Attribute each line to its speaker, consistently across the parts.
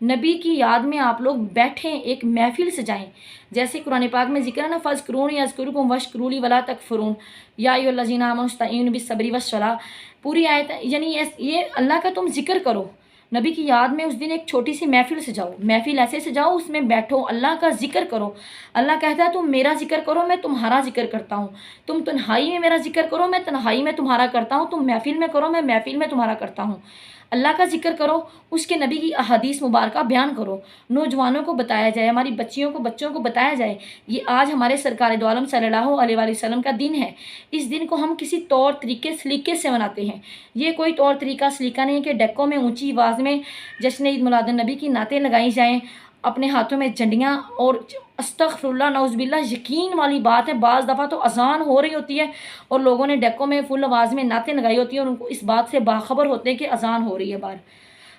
Speaker 1: نبی کی یاد میں آپ لوگ بیٹھیں، ایک محفل سجائیں. جیسے قرآن پاک میں ذکر ہے نا، فَاذْكُرُونِی أَذْكُرْكُمْ وَاشْكُرُوا لِی وَلَا تَکْفُرُونَ یا ایھا الذین آمنوا اسْتَعِینُوا بِالصَّبْرِ وَالصَّلَاۃِ. پوری آیت یعنی یہ اللہ کا تم ذکر کرو. نبی کی یاد میں اس دن ایک چھوٹی سی محفل سجاؤ. محفل ایسے سجاؤ اس میں بیٹھو، اللہ کا ذکر کرو. اللہ کہتا ہے تم میرا ذکر کرو، میں تمہارا ذکر کرتا ہوں. تم تنہائی میں میرا ذکر کرو، میں تنہائی میں تمہارا کرتا ہوں. تم محفل میں کرو، میں محفل میں تمہارا کرتا ہوں. اللہ کا ذکر کرو، اس کے نبی کی احادیث مبارکہ بیان کرو. نوجوانوں کو بتایا جائے، ہماری بچیوں کو، بچوں کو بتایا جائے یہ آج ہمارے سرکار دو عالم صلی اللہ علیہ وآلہ وسلم کا دن ہے. اس دن کو ہم کسی طور طریقے سلیقے سے مناتے ہیں. یہ کوئی طور طریقہ سلیقہ نہیں کہ ڈیکوں میں اونچی آواز میں جشن عید میلاد النبی کی نعتیں لگائی جائیں، اپنے ہاتھوں میں جھنڈیاں، اور استغفر اللہ نعوذ باللہ. یقین والی بات ہے بعض دفعہ تو اذان ہو رہی ہوتی ہے اور لوگوں نے ڈیکوں میں فل آواز میں نعتیں لگائی ہوتی ہیں اور ان کو اس بات سے باخبر ہوتے ہیں کہ اذان ہو رہی ہے باہر.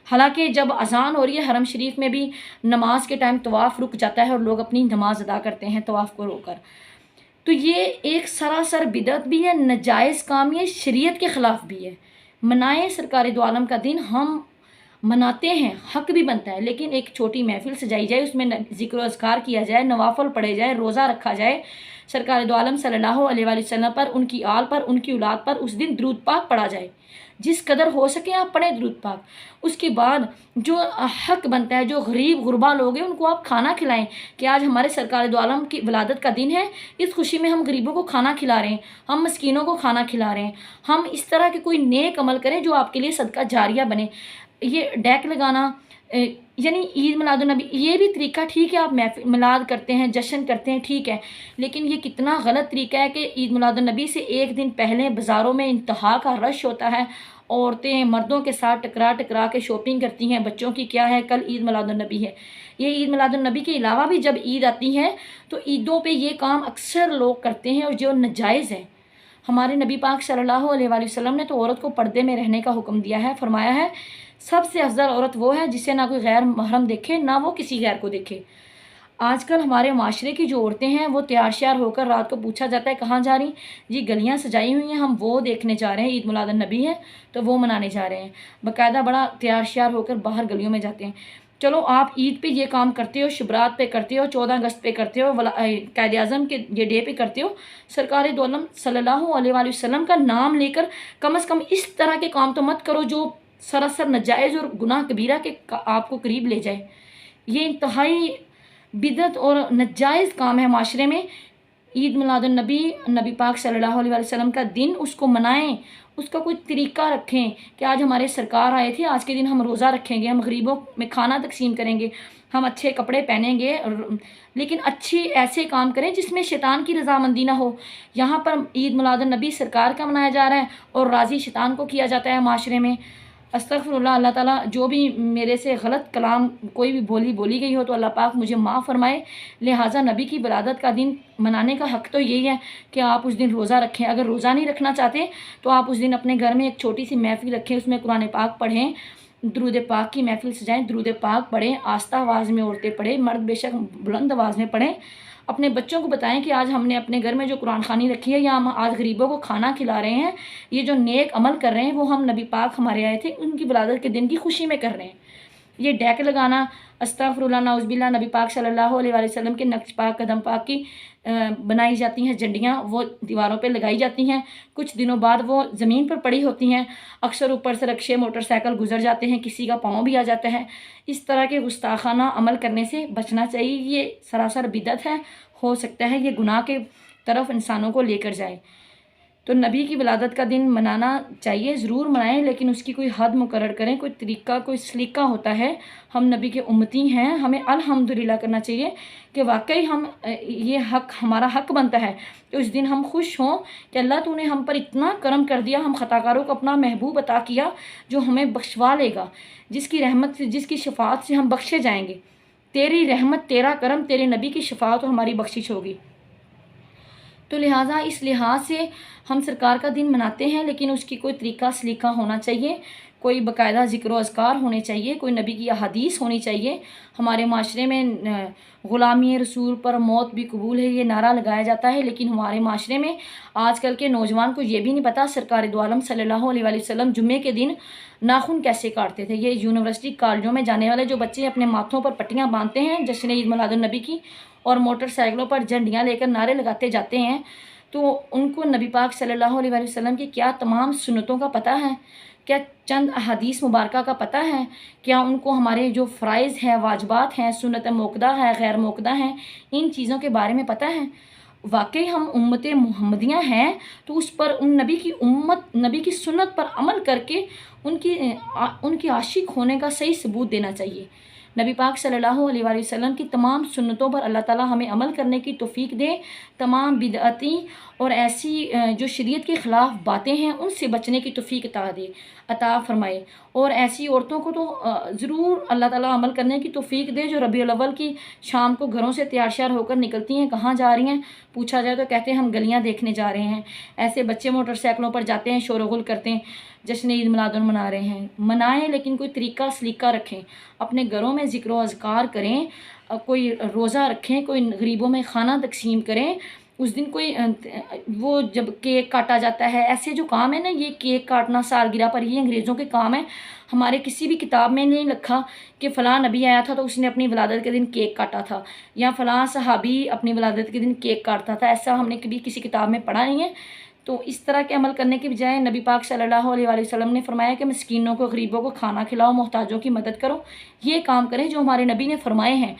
Speaker 1: حالانکہ جب اذان ہو رہی ہے حرم شریف میں بھی نماز کے ٹائم طواف رک جاتا ہے اور لوگ اپنی نماز ادا کرتے ہیں طواف کو روک کر. تو یہ ایک سراسر بدعت بھی ہے، ناجائز کام ہے، شریعت کے خلاف بھی ہے. منائیں سرکار دو عالم کا دن، ہم مناتے ہیں، حق بھی بنتا ہے، لیکن ایک چھوٹی محفل سجائی جائے، اس میں ذکر و اذکار کیا جائے، نوافل پڑھے جائے، روزہ رکھا جائے سرکار دو عالم صلی اللہ علیہ وآلہ وسلم پر، ان کی آل پر، ان کی اولاد پر اس دن درود پاک پڑھا جائے. جس قدر ہو سکے آپ پڑھیں درود پاک. اس کے بعد جو حق بنتا ہے، جو غریب غربا لوگ ہیں ان کو آپ کھانا کھلائیں کہ آج ہمارے سرکار دو عالم کی ولادت کا دن ہے، اس خوشی میں ہم غریبوں کو کھانا کھلا رہے ہیں، ہم مسکینوں کو کھانا کھلا رہے ہیں. ہم اس طرح کے کوئی نیک عمل کریں جو آپ کے لیے صدقہ جاریہ بنے. یہ ڈیک لگانا یعنی عید میلاد النبی یہ بھی طریقہ ٹھیک ہے، آپ میلاد کرتے ہیں، جشن کرتے ہیں، ٹھیک ہے، لیکن یہ کتنا غلط طریقہ ہے کہ عید میلاد النبی سے ایک دن پہلے بازاروں میں انتہا کا رش ہوتا ہے، عورتیں مردوں کے ساتھ ٹکرا ٹکرا کے شاپنگ کرتی ہیں. بچوں کی کیا ہے، کل عید میلاد النبی ہے. یہ عید میلاد النبی کے علاوہ بھی جب عید آتی ہے تو عیدوں پہ یہ کام اکثر لوگ کرتے ہیں اور جو ناجائز ہے. ہمارے نبی پاک صلی اللہ علیہ وآلہ وسلم نے تو عورت کو پردے میں رہنے کا حکم دیا ہے. فرمایا ہے سب سے افضل عورت وہ ہے جسے نہ کوئی غیر محرم دیکھے، نہ وہ کسی غیر کو دیکھے. آج کل ہمارے معاشرے کی جو عورتیں ہیں وہ تیار شیار ہو کر رات کو پوچھا جاتا ہے کہاں جا رہی، جی گلیاں سجائی ہوئی ہیں، ہم وہ دیکھنے جا رہے ہیں، عید میلاد النبی ہے تو وہ منانے جا رہے ہیں. باقاعدہ بڑا تیار شیار ہو کر باہر گلیوں میں جاتے ہیں. چلو آپ عید پہ یہ کام کرتے ہو، شبرات پہ کرتے ہو، 14 اگست پہ کرتے ہو، قائد اعظم کے یہ ڈے پہ کرتے ہو، سرکار دو عالم صلی اللہ علیہ وآلہ وسلم کا نام لے کر کم از کم اس طرح کے کام تو مت کرو جو سراسر ناجائز اور گناہ کبیرہ کے آپ کو قریب لے جائے. یہ انتہائی بدعت اور ناجائز کام ہے معاشرے میں. عید میلاد النبی، نبی پاک صلی اللہ علیہ وسلم کا دن، اس کو منائیں، اس کا کوئی طریقہ رکھیں کہ آج ہمارے سرکار آئے تھے، آج کے دن ہم روزہ رکھیں گے، ہم غریبوں میں کھانا تقسیم کریں گے، ہم اچھے کپڑے پہنیں گے، لیکن اچھی ایسے کام کریں جس میں شیطان کی رضامندی نہ ہو. یہاں پر عید میلاد النبی سرکار کا منایا جا رہا ہے اور راضی شیطان کو کیا جاتا ہے معاشرے میں. استغفر اللہ. اللہ تعالیٰ جو بھی میرے سے غلط کلام کوئی بھی بولی گئی ہو تو اللہ پاک مجھے معاف فرمائے. لہٰذا نبی کی ولادت کا دن منانے کا حق تو یہی ہے کہ آپ اس دن روزہ رکھیں. اگر روزہ نہیں رکھنا چاہتے تو آپ اس دن اپنے گھر میں ایک چھوٹی سی محفل رکھیں، اس میں قرآن پاک پڑھیں، درود پاک کی محفل سجائیں، درود پاک پڑھیں، آہستہ آواز میں عورتیں پڑھیں، مرد بے شک بلند آواز میں پڑھیں. اپنے بچوں کو بتائیں کہ آج ہم نے اپنے گھر میں جو قرآن خوانی رکھی ہے یا ہم آج غریبوں کو کھانا کھلا رہے ہیں، یہ جو نیک عمل کر رہے ہیں وہ ہم نبی پاک ہمارے آئے تھے ان کی ولادت کے دن کی خوشی میں کر رہے ہیں. یہ ڈیک لگانا، استغفر اللہ نعوذ باللہ، نبی پاک صلی اللہ علیہ وآلہ وسلم کے نقش پاک قدم پاک کی بنائی جاتی ہیں جھنڈیاں، وہ دیواروں پہ لگائی جاتی ہیں، کچھ دنوں بعد وہ زمین پر پڑی ہوتی ہیں. اکثر اوپر سے رکشے موٹر سائیکل گزر جاتے ہیں، کسی کا پاؤں بھی آ جاتا ہے. اس طرح کے گستاخانہ عمل کرنے سے بچنا چاہیے. یہ سراسر بدعت ہے، ہو سکتا ہے یہ گناہ کے طرف انسانوں کو لے کر جائے. تو نبی کی ولادت کا دن منانا چاہیے، ضرور منائیں، لیکن اس کی کوئی حد مقرر کریں، کوئی طریقہ، کوئی سلیقہ ہوتا ہے. ہم نبی کے امتی ہیں، ہمیں الحمدللہ کرنا چاہیے کہ واقعی ہم یہ حق ہمارا حق بنتا ہے کہ اس دن ہم خوش ہوں کہ اللہ تو نے ہم پر اتنا کرم کر دیا، ہم خطاکاروں کو اپنا محبوب عطا کیا جو ہمیں بخشوا لے گا، جس کی رحمت سے، جس کی شفاعت سے ہم بخشے جائیں گے. تیری رحمت، تیرا کرم، تیرے نبی کی شفاعت اور ہماری بخشش ہوگی. تو لہٰذا اس لحاظ سے ہم سرکار کا دن مناتے ہیں، لیکن اس کی کوئی طریقہ سلیقہ ہونا چاہیے، کوئی باقاعدہ ذکر و اذکار ہونے چاہیے، کوئی نبی کی احادیث ہونی چاہیے۔ ہمارے معاشرے میں غلامی رسول پر موت بھی قبول ہے، یہ نعرہ لگایا جاتا ہے، لیکن ہمارے معاشرے میں آج کل کے نوجوان کو یہ بھی نہیں پتہ سرکار دو عالم صلی اللہ علیہ وآلہ وسلم جمعے کے دن ناخن کیسے کاٹتے تھے۔ یہ یونیورسٹی کالجوں میں جانے والے جو بچے اپنے ماتھوں پر پٹیاں باندھتے ہیں جشن عید میلاد النبی کی، اور موٹر سائیکلوں پر جھنڈیاں لے کر نعرے لگاتے جاتے ہیں، تو ان کو نبی پاک صلی اللہ علیہ وآلہ وسلم کی کیا تمام سنتوں کا پتہ ہے؟ کیا چند احادیث مبارکہ کا پتہ ہے؟ کیا ان کو ہمارے جو فرائض ہیں، واجبات ہیں، سنت موقدہ ہے، غیر موقدہ ہیں، ان چیزوں کے بارے میں پتہ ہے؟ واقعی ہم امت محمدیہ ہیں تو اس پر ان نبی کی سنت پر عمل کر کے ان کی عاشق ہونے کا صحیح ثبوت دینا چاہیے۔ نبی پاک صلی اللہ علیہ وآلہ وسلم کی تمام سنتوں پر اللہ تعالیٰ ہمیں عمل کرنے کی توفیق دے، تمام بدعتی اور ایسی جو شریعت کے خلاف باتیں ہیں ان سے بچنے کی توفیق عطا فرمائے، اور ایسی عورتوں کو تو ضرور اللہ تعالیٰ عمل کرنے کی توفیق دے جو ربیع الاول کی شام کو گھروں سے تیار شیار ہو کر نکلتی ہیں۔ کہاں جا رہی ہیں پوچھا جائے تو کہتے ہیں ہم گلیاں دیکھنے جا رہے ہیں۔ ایسے بچے موٹر سائیکلوں پر جاتے ہیں، شور و غل کرتے ہیں، جشن عید میلاد منا رہے ہیں۔ منائیں لیکن کوئی طریقہ سلیقہ رکھیں، اپنے گھروں میں ذکر و اذکار کریں، کوئی روزہ رکھیں، کوئی غریبوں میں کھانا تقسیم کریں۔ اس دن کوئی وہ جب کیک کاٹا جاتا ہے، ایسے جو کام ہے نا، یہ کیک کاٹنا سالگرہ پر، یہ انگریزوں کے کام ہیں۔ ہمارے کسی بھی کتاب میں نہیں لکھا کہ فلاں نبی آیا تھا تو اس نے اپنی ولادت کے دن کیک کاٹا تھا، یا فلاں صحابی اپنی ولادت کے دن کیک کاٹتا تھا، ایسا ہم نے کبھی کسی کتاب میں پڑھا نہیں ہے۔ تو اس طرح کے عمل کرنے کے بجائے نبی پاک صلی اللہ علیہ وآلہ وسلم نے فرمایا کہ مسکینوں کو، غریبوں کو کھانا کھلاؤ، محتاجوں کی مدد کرو، یہ کام کریں جو ہمارے نبی نے فرمائے ہیں۔